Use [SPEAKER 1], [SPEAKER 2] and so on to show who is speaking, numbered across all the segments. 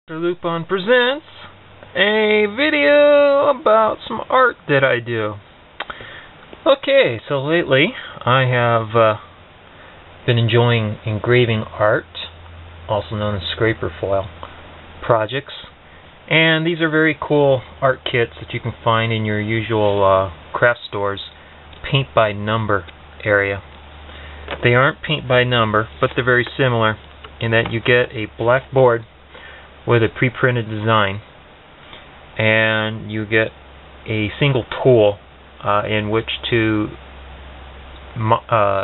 [SPEAKER 1] MasterLupin presents a video about some art that I do. Okay, so lately I have been enjoying engraving art, also known as scraper foil projects, and these are very cool art kits that you can find in your usual craft stores, paint by number area. They aren't paint by number, but they're very similar in that you get a blackboard with a pre-printed design, and you get a single tool in which to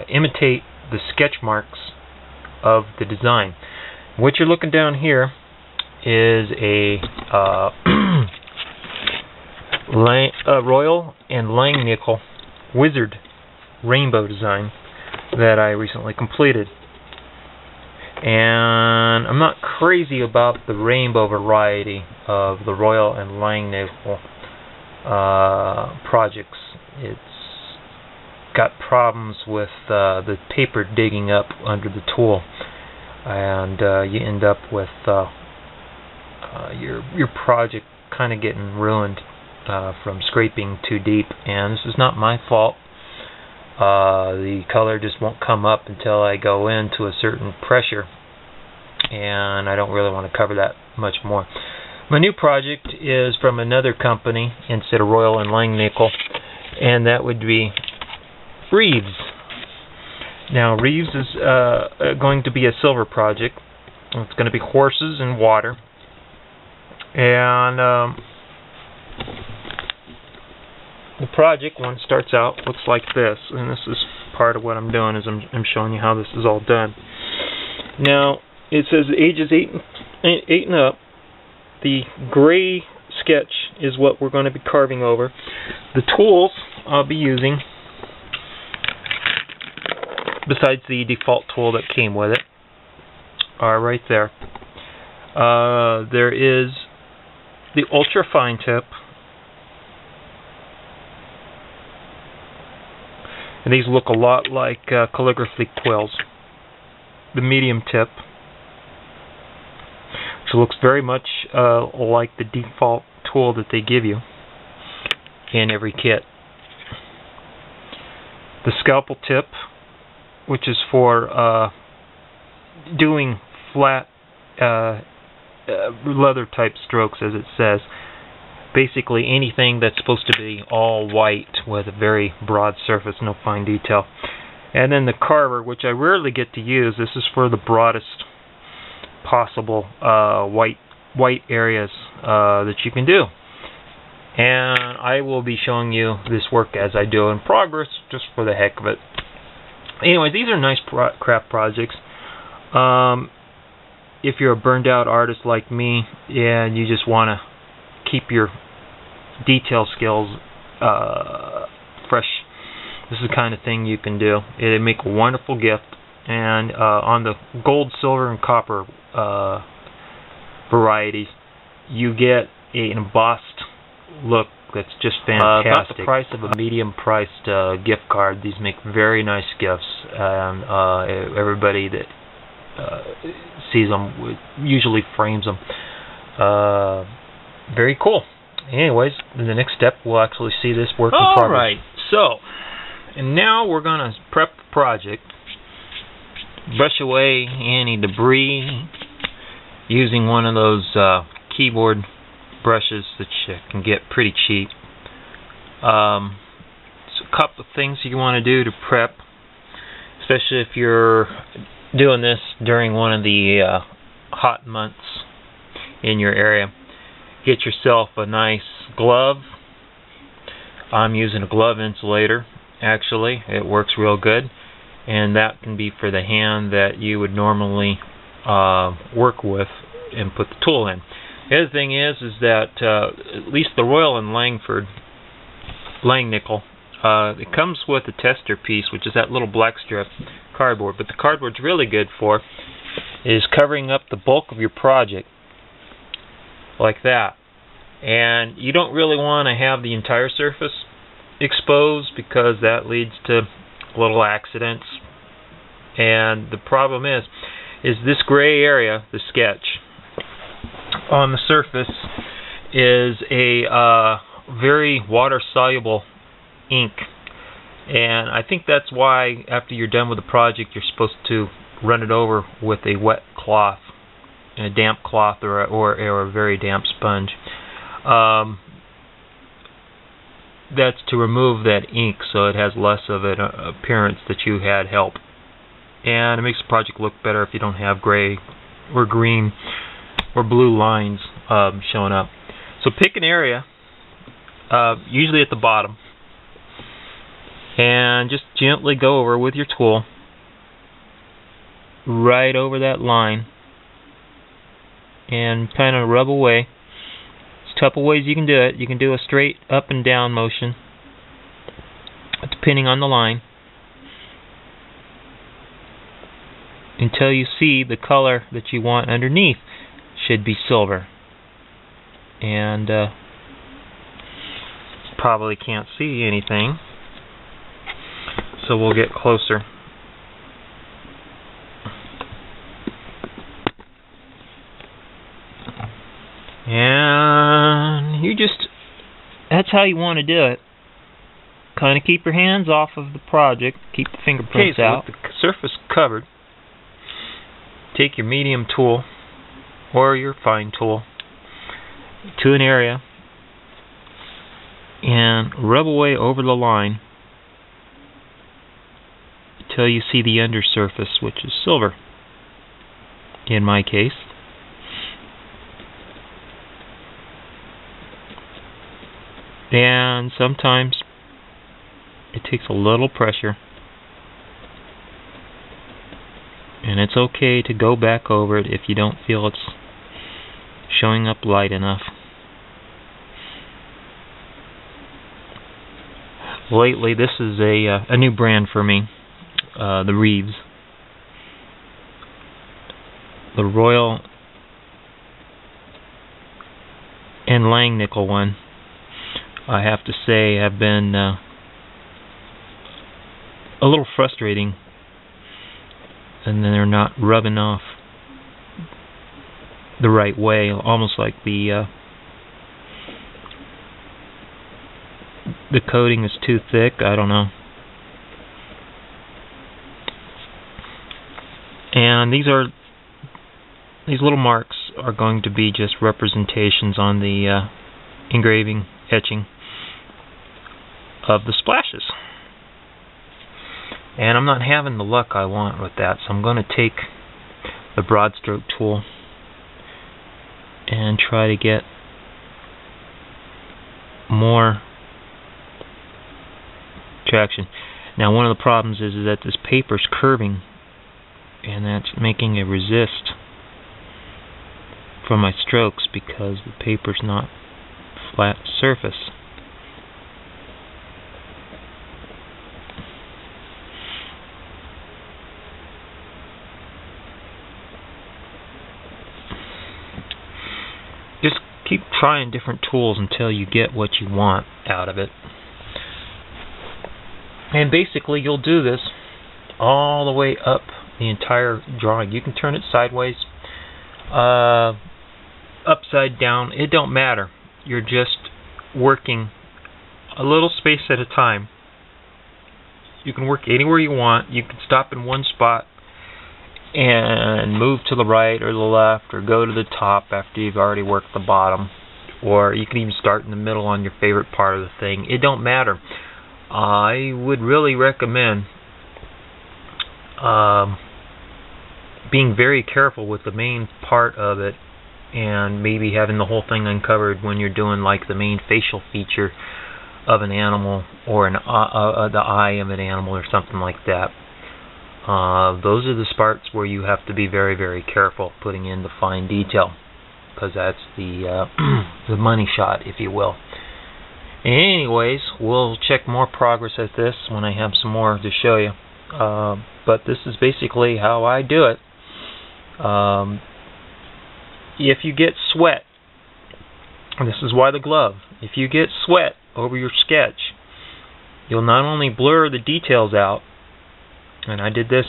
[SPEAKER 1] imitate the sketch marks of the design. What you're looking down here is a Royal and Langnickel Wizard rainbow design that I recently completed. And I'm not crazy about the rainbow variety of the Royal and Langnickel projects. It's got problems with the paper digging up under the tool, and you end up with your project kind of getting ruined from scraping too deep. And this is not my fault. The color just won't come up until I go into a certain pressure, and I don't really want to cover that much more. My new project is from another company instead of Royal and Langnickel, and that would be Reeves. Now, Reeves is going to be a silver project. It's going to be horses and water, and the project, when it starts out, looks like this, and this is part of what I'm doing, is I'm showing you how this is all done. Now, it says ages 8 and up. The gray sketch is what we're going to be carving over. The tools I'll be using, besides the default tool that came with it, are right there. There is the ultra fine tip. And these look a lot like calligraphy quills. The medium tip, which looks very much like the default tool that they give you in every kit. The scalpel tip, which is for doing flat leather type strokes, as it says. Basically anything that's supposed to be all white with a very broad surface, no fine detail. And then the carver, which I rarely get to use. This is for the broadest possible white areas that you can do. And I will be showing you this work as I do in progress, just for the heck of it. Anyway, these are nice craft projects. If you're a burned out artist like me and you just want to keep your detail skills fresh, this is the kind of thing you can do. It'd make a wonderful gift. And on the gold, silver, and copper varieties, you get an embossed look that's just fantastic. About the price of a medium-priced gift card. These make very nice gifts, and everybody that sees them usually frames them. Very cool. Anyways, in the next step, we'll actually see this work in progress. Alright, so, and now we're going to prep the project, brush away any debris using one of those keyboard brushes that you can get pretty cheap. So a couple of things you want to do to prep, especially if you're doing this during one of the hot months in your area. Get yourself a nice glove. I'm using a glove insulator, actually. It works real good. And that can be for the hand that you would normally work with and put the tool in. The other thing is that at least the Royal and Langnickel, it comes with a tester piece, which is that little black strip cardboard. But the cardboard's really good for is covering up the bulk of your project, like that. And you don't really want to have the entire surface exposed, because that leads to little accidents. And the problem is this gray area, the sketch, on the surface is a very water-soluble ink. And I think that's why after you're done with the project, you're supposed to run it over with a wet cloth, a damp cloth, or a very damp sponge. That's to remove that ink so it has less of an appearance that you had help. And it makes the project look better if you don't have gray or green or blue lines showing up. So pick an area, usually at the bottom, and just gently go over with your tool right over that line and kind of rub away. There's a couple ways you can do it. You can do a straight up and down motion depending on the line until you see the color that you want underneath should be silver. And probably can't see anything, so we'll get closer. And you just, that's how you want to do it. Kind of keep your hands off of the project, keep the fingerprints out. With the surface covered, take your medium tool or your fine tool to an area and rub away over the line until you see the undersurface, which is silver in my case. And sometimes it takes a little pressure, and it's okay to go back over it if you don't feel it's showing up light enough. Lately, this is a new brand for me, the Reeves. The Royal and Langnickel one, I have to say, have been a little frustrating, and then they're not rubbing off the right way, almost like the coating is too thick. I don't know. And these little marks are going to be just representations on the engraving, etching of the splashes. And I'm not having the luck I want with that, so I'm going to take the broad stroke tool and try to get more traction. Now, one of the problems is that this paper's curving, and that's making a resist from my strokes because the paper's not flat surface. Just keep trying different tools until you get what you want out of it. And basically you'll do this all the way up the entire drawing. You can turn it sideways, upside down, it don't matter. You're just working a little space at a time. You can work anywhere you want. You can stop in one spot and move to the right or the left, or go to the top after you've already worked the bottom, or you can even start in the middle on your favorite part of the thing. It don't matter. I would really recommend being very careful with the main part of it, and maybe having the whole thing uncovered when you're doing like the main facial feature of an animal, or the eye of an animal, or something like that. Those are the parts where you have to be very, very careful putting in the fine detail, because that's the the money shot, if you will. Anyways, we'll check more progress at this when I have some more to show you. But this is basically how I do it. If you get sweat, and this is why the glove, if you get sweat over your sketch, you'll not only blur the details out, and I did this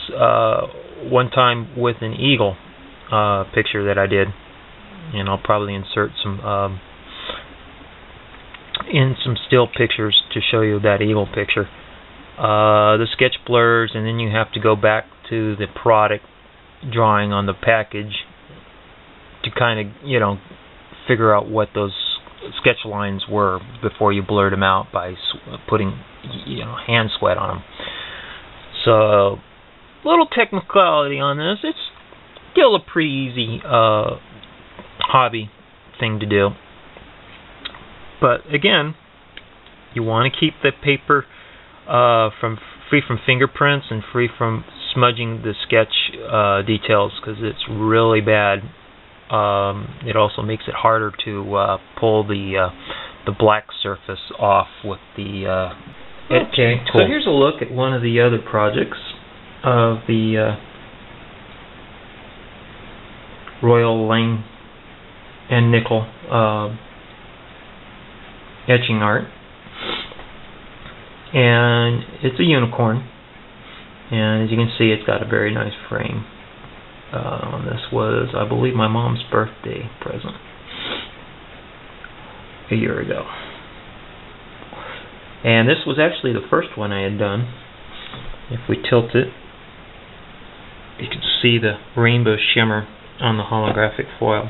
[SPEAKER 1] one time with an eagle picture that I did, and I'll probably insert some still pictures to show you that eagle picture. The sketch blurs, and then you have to go back to the product drawing on the package to kind of, you know, figure out what those sketch lines were before you blurred them out by putting, you know, hand sweat on them. So, little technicality on this. It's still a pretty easy hobby thing to do. But again, you want to keep the paper free from fingerprints and free from smudging the sketch details, because it's really bad. It also makes it harder to pull the black surface off with the
[SPEAKER 2] Okay,
[SPEAKER 1] tool.
[SPEAKER 2] so here's a look at one of the other projects of the Royal Lang and Nickel etching art. And it's a unicorn, and as you can see, it's got a very nice frame. This was, I believe, my mom's birthday present a year ago. And this was actually the first one I had done. If we tilt it, you can see the rainbow shimmer on the holographic foil.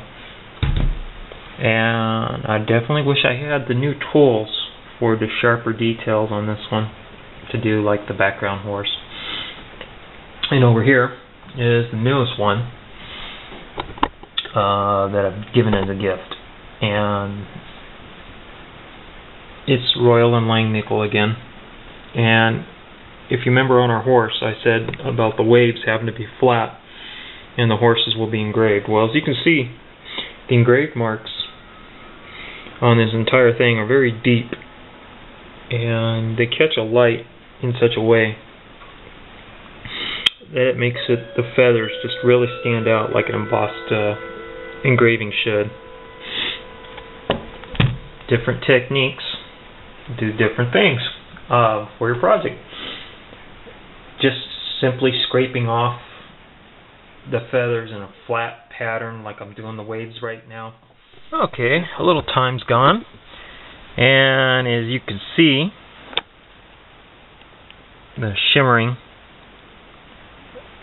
[SPEAKER 2] And I definitely wish I had the new tools for the sharper details on this one to do like the background horse. And over here is the newest one that I've given as a gift, and it's Royal and Lang Nickel again. And if you remember on our horse, I said about the waves having to be flat and the horses will be engraved. Well, as you can see, the engraved marks on this entire thing are very deep, and they catch a light in such a way that it makes the feathers just really stand out like an embossed engraving should. Different techniques do different things for your project. Just simply scraping off the feathers in a flat pattern like I'm doing the waves right now. Okay, a little time's gone, and as you can see, the shimmering,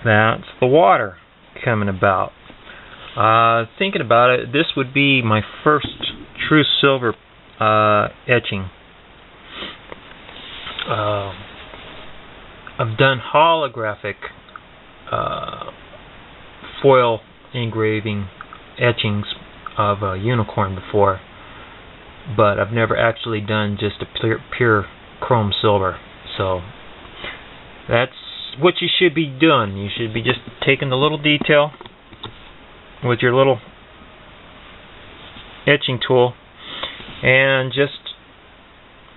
[SPEAKER 2] that's the water coming about. Thinking about it, this would be my first true silver etching. I've done holographic foil engraving etchings of a unicorn before, but I've never actually done just a pure chrome silver. So that's what you should be doing. You should be just taking the little detail with your little etching tool and just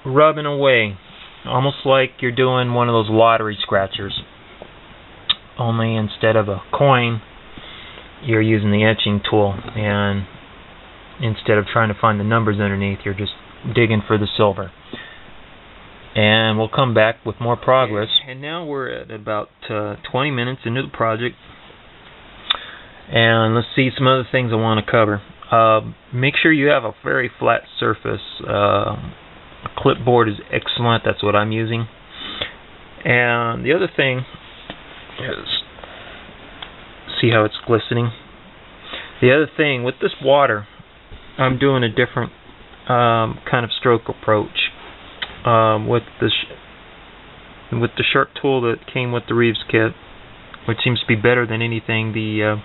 [SPEAKER 2] rubbing away, almost like you're doing one of those lottery scratchers, only instead of a coin you're using the etching tool, and instead of trying to find the numbers underneath, you're just digging for the silver. And we'll come back with more progress. And now we're at about 20 minutes into the project, and let's see some other things I want to cover. Make sure you have a very flat surface. A clipboard is excellent. That's what I'm using. And the other thing is, see how it's glistening? The other thing, with this water, I'm doing a different kind of stroke approach. With the sharp tool that came with the Reeves kit, which seems to be better than anything the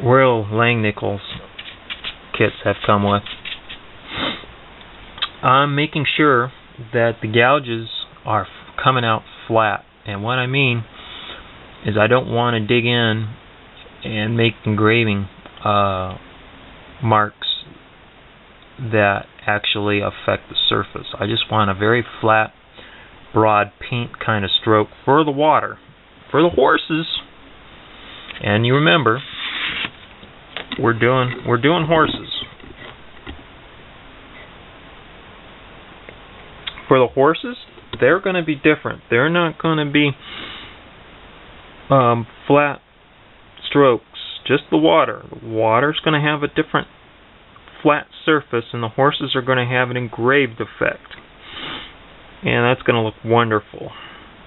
[SPEAKER 2] Royal Lang Nichols kits have come with. I'm making sure that the gouges are coming out flat, and what I mean is I don't want to dig in and make engraving marks that actually affect the surface. I just want a very flat, broad paint kind of stroke for the water. For the horses, and you remember, we're doing horses. For the horses, they're going to be different. They're not going to be flat strokes, just the water. The water's going to have a different flat surface, and the horses are going to have an engraved effect. And that's going to look wonderful,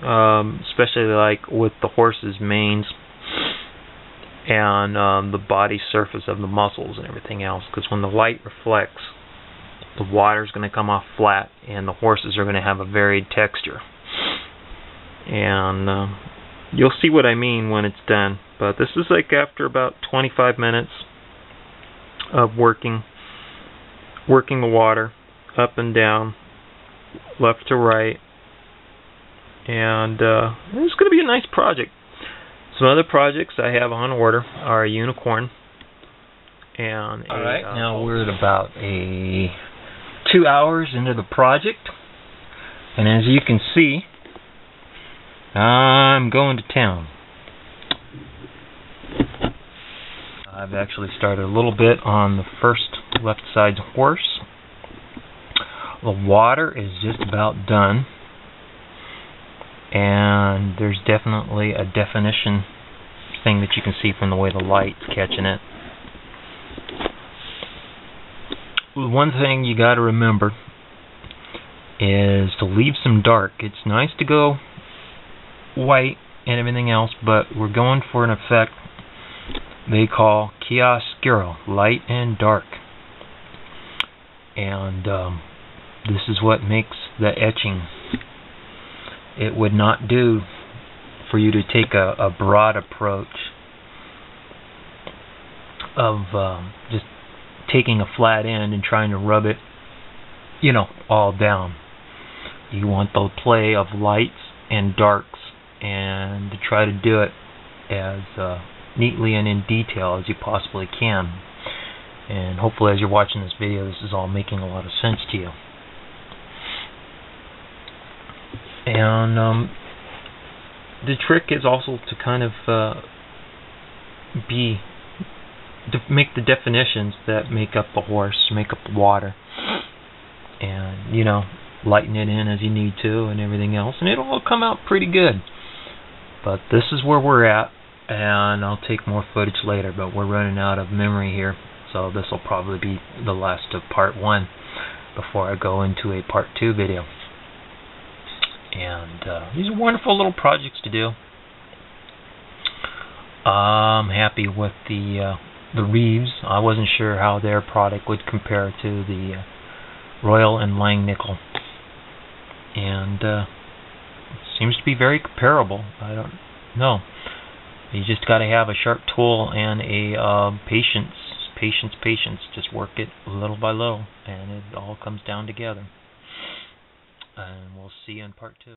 [SPEAKER 2] especially like with the horses' manes and the body surface of the muscles and everything else, because when the light reflects, the water is going to come off flat and the horses are going to have a varied texture. And you'll see what I mean when it's done. But this is like after about 25 minutes of working the water up and down, left to right, and it's going to be a nice project. Some other projects I have on order are a unicorn and
[SPEAKER 1] all right, now we're at about 2 hours into the project, and as you can see, I'm going to town. I've actually started a little bit on the first left side horse. The water is just about done, and there's definitely a definition thing that you can see from the way the light's catching it. One thing you got to remember is to leave some dark. It's nice to go white and everything else, but we're going for an effect they call chiaroscuro, light and dark. And this is what makes the etching. It would not do for you to take a broad approach of just taking a flat end and trying to rub it, all down. You want the play of lights and darks, and to try to do it as neatly and in detail as you possibly can. And hopefully as you're watching this video, this is all making a lot of sense to you. And the trick is also to kind of make the definitions that make up the horse, make up the water, and lighten it in as you need to and everything else, and it'll all come out pretty good. But this is where we're at, and I'll take more footage later, but we're running out of memory here, so this will probably be the last of part 1 before I go into a part 2 video. And these are wonderful little projects to do. I'm happy with the Reeves. I wasn't sure how their product would compare to the Royal and Langnickel, and it seems to be very comparable. I don't know. You just got to have a sharp tool and a patience. Just work it little by little, and it all comes down together. And we'll see you in part 2.